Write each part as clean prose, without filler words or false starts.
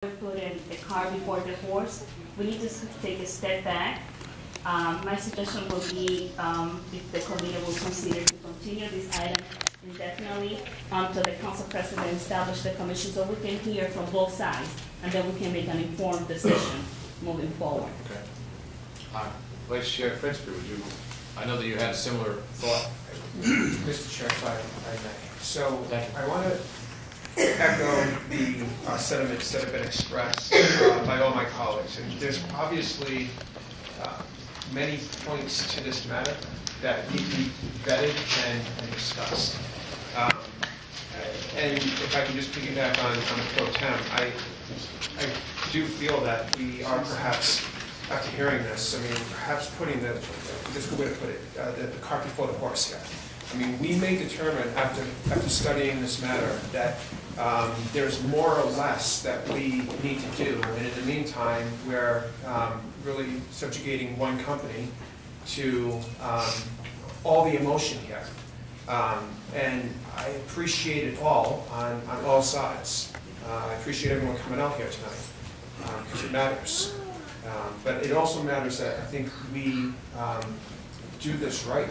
putting the cart before the horse, we need to take a step back. My suggestion will be if the committee will consider to continue this item indefinitely until the council president establish the commission so we can hear from both sides and then we can make an informed decision moving forward. Okay. Vice Chair Pritzker, would you? I know that you had a similar thought. Mr. Chair, if I may. So I want to echo the sentiments that have been expressed by all my colleagues. And there's obviously many points to this matter that need to be vetted and discussed. And if I can just piggyback on the pro tem, I do feel that we are perhaps, after hearing this, I mean, perhaps putting the, this is a good way to put it, the cart before the horse here. I mean, we may determine after studying this matter that there's more or less that we need to do, and in the meantime, we're really subjugating one company to all the emotion here. And I appreciate it all on all sides. I appreciate everyone coming out here tonight because it matters. But it also matters that I think we do this right.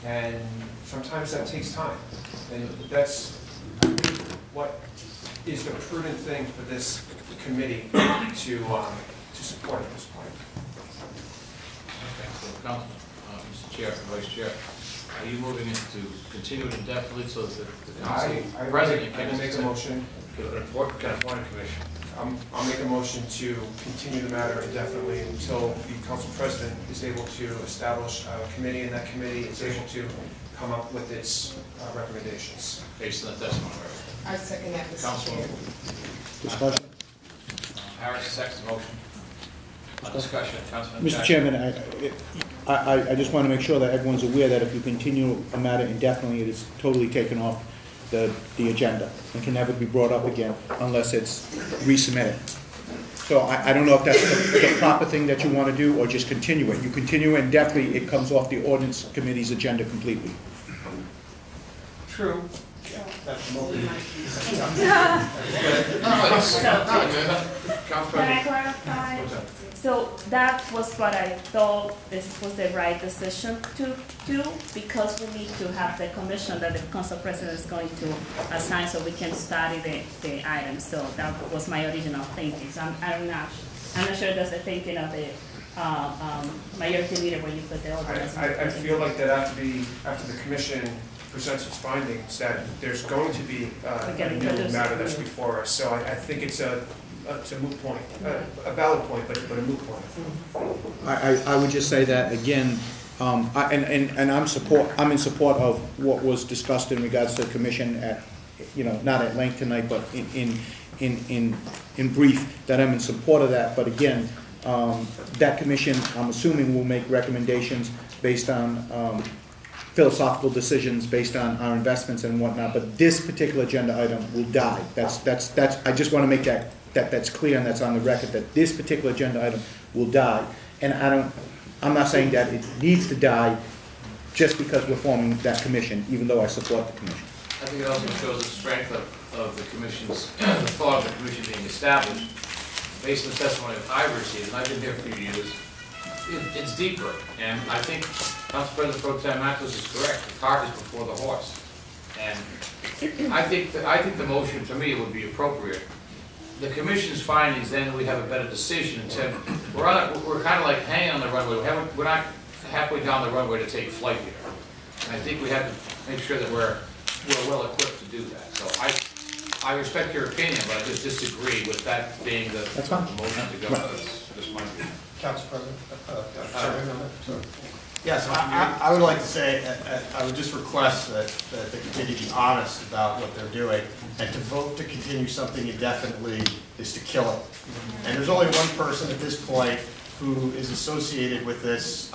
And sometimes that takes time. And that's what is the prudent thing for this committee to support at this point. Okay, so Councilman, Mr. Chair, Vice Chair, are you moving it to continue it indefinitely so that the council president can make a motion? Can appoint a commission. I'll make a motion to continue the matter indefinitely until the council president is able to establish a committee, and that committee is able to come up with its recommendations. Based on the testimony. I second that, Mr. Councilman Discussion. Harris, second motion. Discussion. Councilman Mr. Chairman, I just want to make sure that everyone's aware that if you continue a matter indefinitely, it is totally taken off the agenda and can never be brought up again unless it's resubmitted. So I don't know if that's the proper thing that you want to do or just continue it. You continue it indefinitely, it comes off the ordinance committee's agenda completely. True. Can I clarify? So that was what I thought this was the right decision to do because we need to have the commission that the council president is going to assign so we can study the items. So that was my original thinking. So I'm not sure that's the thinking of the majority leader when you put the ordinance. I feel like that after the commission presents its findings that there's going to be a new matter that's before us. So I think it's a moot point, a valid point, but a moot point. I would just say that again, and I'm in support of what was discussed in regards to the commission at, not at length tonight, but in brief, that I'm in support of that. But again, that commission, I'm assuming, will make recommendations based on philosophical decisions based on our investments and whatnot. But this particular agenda item will die. That's. I just want to make that's clear and that's on the record that this particular agenda item will die. And I'm not saying that it needs to die just because we're forming that commission, even though I support the commission. I think it also shows the strength of the commission's, the thought of the commission being established. Based on the testimony that I've received, and I've been here for a few years, it's deeper. And I think Council President Pro Tem Matos is correct. The cart is before the horse. And I think the motion, to me, would be appropriate. The commission's findings, then we have a better decision. We're kind of like hanging on the runway. We're not halfway down the runway to take flight here. And I think we have to make sure that we're well equipped to do that. So I respect your opinion, but I just disagree with that being the motion to go. This might be. Council President, yes, I would like to say, I would just request that the committee be honest about what they're doing, and to vote to continue something indefinitely is to kill it. And there's only one person at this point who is associated with this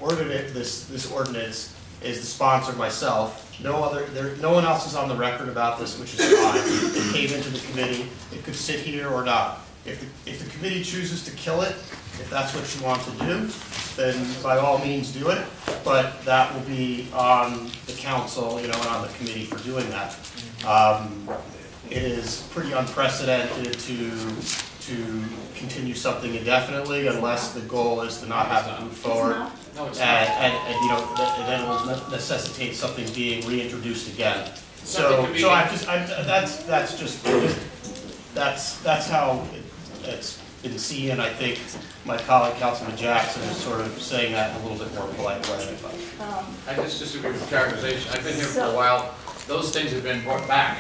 ordinance. This ordinance is the sponsor, myself. No one else is on the record about this, which is fine. It came into the committee. It could sit here or not. If the committee chooses to kill it, if that's what you want to do, then by all means do it. But that will be on the council, and on the committee for doing that. it is pretty unprecedented to continue something indefinitely unless the goal is to not have it move forward. No, it's not. And you know, and then it will necessitate something being reintroduced again. Something to be- So that's how it's been seen, and I think my colleague Councilman Jackson is sort of saying that in a little bit more polite way. I just disagree with the characterization. I've been here for a while. Those things have been brought back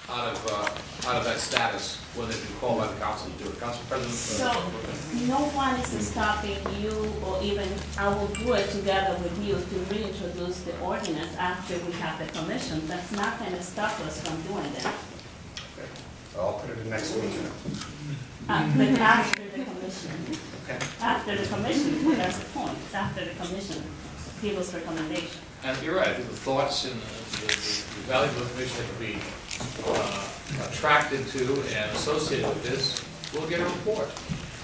out of that status when they've been called by the council to do it. Council President? So, no one is stopping you, or even I will do it together with you to reintroduce the ordinance after we have the commission. That's not going to stop us from doing that. I'll put it in next week. But after the commission. Okay. After the commission, that's the point. It's after the commission give us recommendation. And you're right, I think the thoughts and the valuable information that can be attracted to and associated with this, we'll get a report.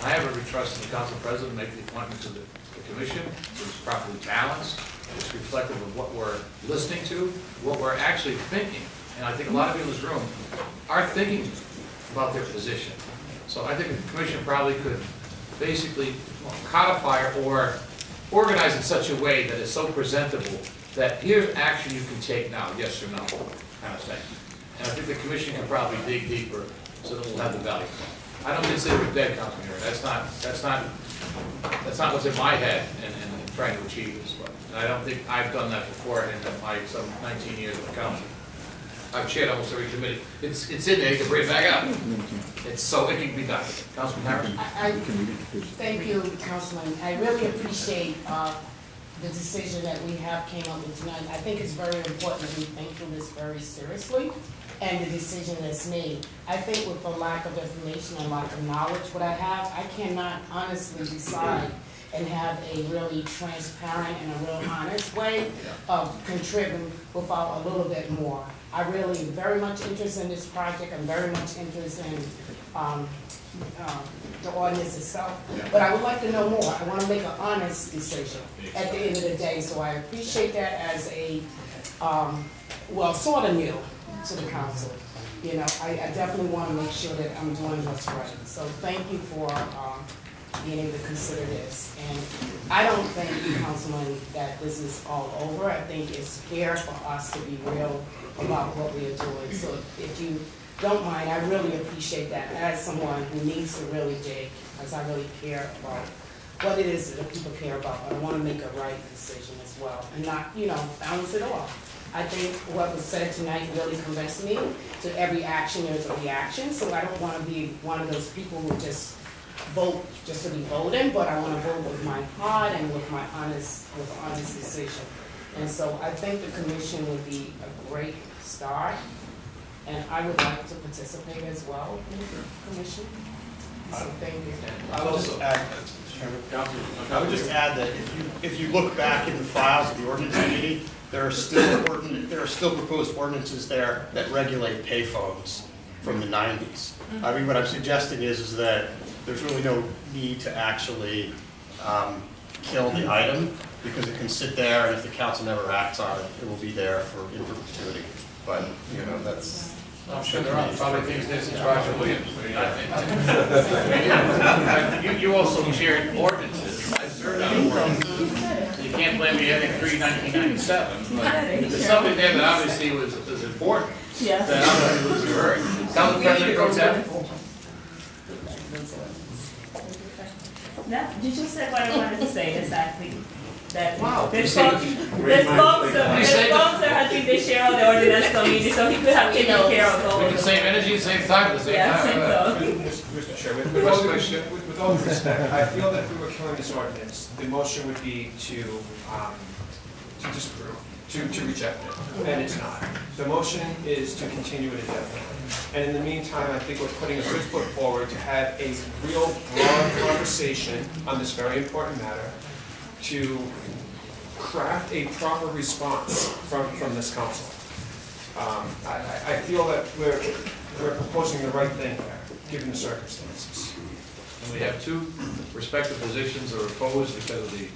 I have every trust in the council president to make the appointment to the commission. It's properly balanced. It's reflective of what we're listening to, what we're actually thinking. And I think a lot of you in this room are thinking about their position. So I think the commission probably could basically codify or organize in such a way that it's so presentable that here's action you can take now, yes or no, kind of thing. And I think the commission can probably dig deeper so that we'll have the value. I don't consider it dead, Councilman Urick. That's not what's in my head and trying to achieve this. And I don't think I've done that before in my some 19 years of council. I've chaired almost every committee. It's in there, you can bring it back up. It's so it can be done. Councilman Harris? Thank you, Councilman. I really appreciate the decision that we have came up with tonight. I think it's very important that we think through this very seriously and the decision that's made. I think with the lack of information and lack of knowledge what I have, I cannot honestly decide and have a really transparent and a real honest way of contributing without a little bit more. I really am very much interested in this project. I'm very much interested in the ordinance itself. But I would like to know more. I want to make an honest decision at the end of the day. So I appreciate that as a, well, sort of new to the council. You know, I definitely want to make sure that I'm doing what's right. So thank you for being able to consider this. And I don't think, Councilman, that this is all over. I think it's fair for us to be real about what we are doing. So if you don't mind, I really appreciate that as someone who needs to really dig, as I really care about what it is that people care about. But I want to make a right decision as well and not, you know, balance it off. I think what was said tonight really convinced me to every action there's a reaction. So I don't want to be one of those people who just vote just to be voting, but I want to vote with my heart and with my honest decision. And so I think the commission would be a great start, and I would like to participate as well in the commission. So thank you. I would just add, I would just add that if you look back in the files of the ordinance committee, there are still proposed ordinances there that regulate payphones from the 90s. I mean, what I'm suggesting is that there's really no need to actually kill the item because it can sit there, and if the council never acts on it, it will be there for in perpetuity. But you know, that's. I'm sure there are probably things there since Roger Williams. I think you also chaired ordinances. I served on the ordinance. You can't blame me anything pre-1997. But there's something there that obviously was important. Yes. That obviously was heard. Council President Pro Tem. That, you just said what I wanted to say exactly. That Wow. the sponsor, I think they share all the ordinance committee, so he could have taken care of all We of can them. same energy, same time at the same Yeah, time. Mr. Chair, with all due respect, I feel that if we were killing this ordinance, the motion would be to disapprove, to reject it, and it's not. The motion is to continue it indefinitely. And in the meantime, I think we're putting a good foot forward to have a real broad conversation on this very important matter, to craft a proper response from this council. I feel that we're proposing the right thing here, given the circumstances. And we have two respective positions that are opposed because of the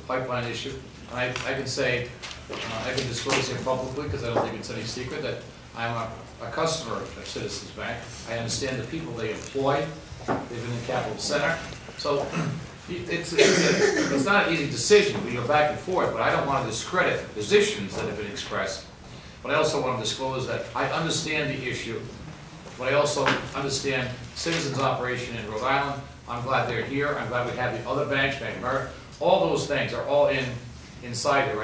pipeline issue. And I can say, I can disclose here publicly, because I don't think it's any secret, that I'm a customer of Citizens Bank. I understand the people they employ. They've been in Capital Center. So it's not an easy decision. We go back and forth, but I don't want to discredit positions that have been expressed. But I also want to disclose that I understand the issue, but I also understand Citizens' operation in Rhode Island. I'm glad they're here. I'm glad we have the other banks, Bank of America. All those things are all inside here.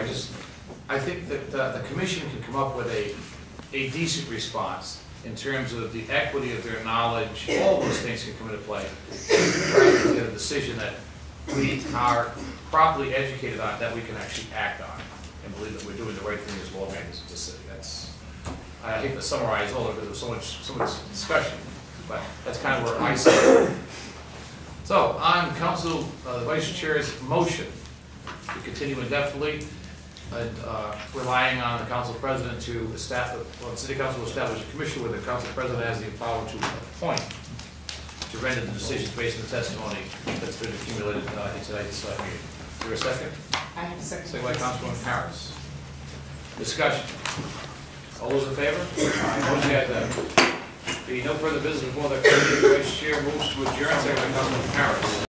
I think that the commission can come up with a decent response in terms of the equity of their knowledge. All those things can come into play. Perhaps we get a decision that we are properly educated on, that we can actually act on, and believe that we're doing the right thing as lawmakers of the city. I hate to summarize all of it, there's so much discussion, but that's kind of where I see it. So, on Council, the Vice Chair's motion to continue indefinitely, and relying on the Council President to establish, well, the City Council will establish a commission where the Council President has the power to appoint to render the decisions based on the testimony that's been accumulated in tonight's meeting. Is there a second? I have a second. Second by Councilwoman Harris. Discussion. All those in favor? Motion carries unanimously. Being no further business before the Vice Chair moves to adjourn, second by Councilwoman Harris.